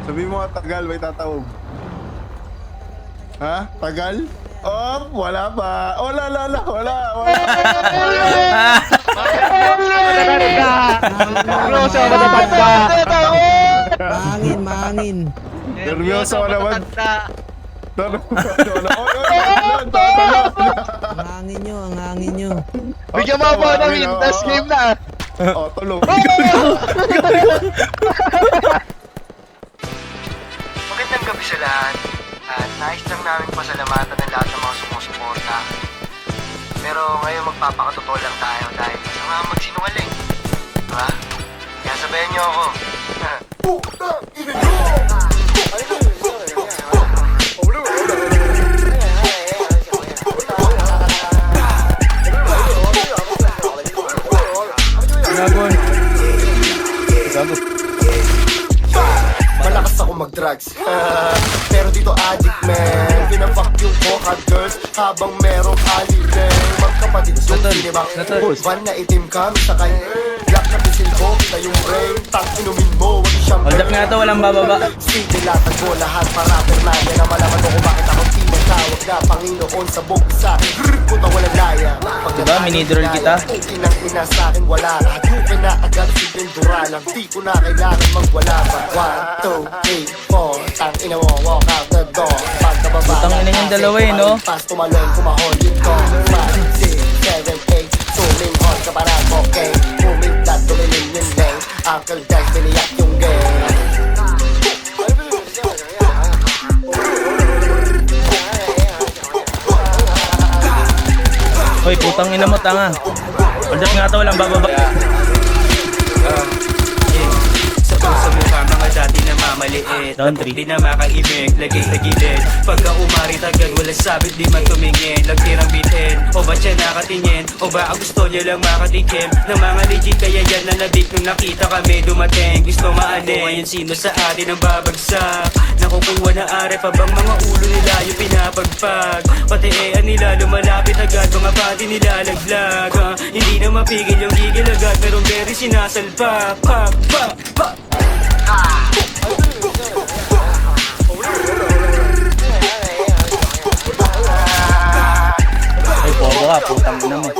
Sabi mo nga tagal, may tatawag. Ha? Tagal? Oh, wala pa. Oh, wala. Mahangin. Nervyoso ka naman. Ang hangin nyo. Bigyan mo ako ng win, tas game na. Oh, tulog. Magandang gabi sa lahat. At nais lang namin pasalamatan ng lahat ng mga sumusuporta. Pero ngayon magpapakatotoo lang tayo dahil masama magsinungaling. Diba? Kaya sabayan niyo ako. Malakas ako mag-drugs pero dito addict man. Pinafuck yung coca girls habang merong alibeng. Magkapatid yung sinibak van na itim kami sakay. Black na pisil ko, kita yung brain. Tang inumin mo, wag siyang Hold up nga to, walang bababa. sige latag mo lahat para permanya na malaman mo kung bakit ako tinatawag na Panginoon sa buong sa akin. Puta walang laya. Diba, minidroll kita? Inang ina sa akin wala lahat. Yung na agad si Bendura lang. Di ko na kailangan magwala pa. 1, 2, 3, 4. Tang ina mo, walk out the door. Pagkababa Putang ina yung dalawa eh, no? Pas tumalon, kumahon yung door. 5, 6, 7, 8. Tuling hon ka parang okay. Kumigdat, tumilin yung name. Uncle Jack, biniyak yung game. Hoy, putang ina mo, tanga. Hold up nga to, walang bababa. Sa puso mo ka mga dati na mamaliit. Down three. Di na makaimik, lagay sa gilid. Pagka umarit agad, walang sabit, di man tumingin. Lagtirang bitin, o ba siya nakatingin? O ba ang gusto niya lang makatikim? Na mga legit kaya yan na nabik nung nakita kami dumating. Gusto maanin, ngayon sino sa atin ang babagsak? Nakukuha na are pa bang mga ulo nila yung pinapagpag? Pati nila lumalapit agad, mga pati nila laglag. Hindi na mapigil yung gigil agad, merong very sinasalpak. Pak, pak, pak. Ay, pogo ka, putang ina mo.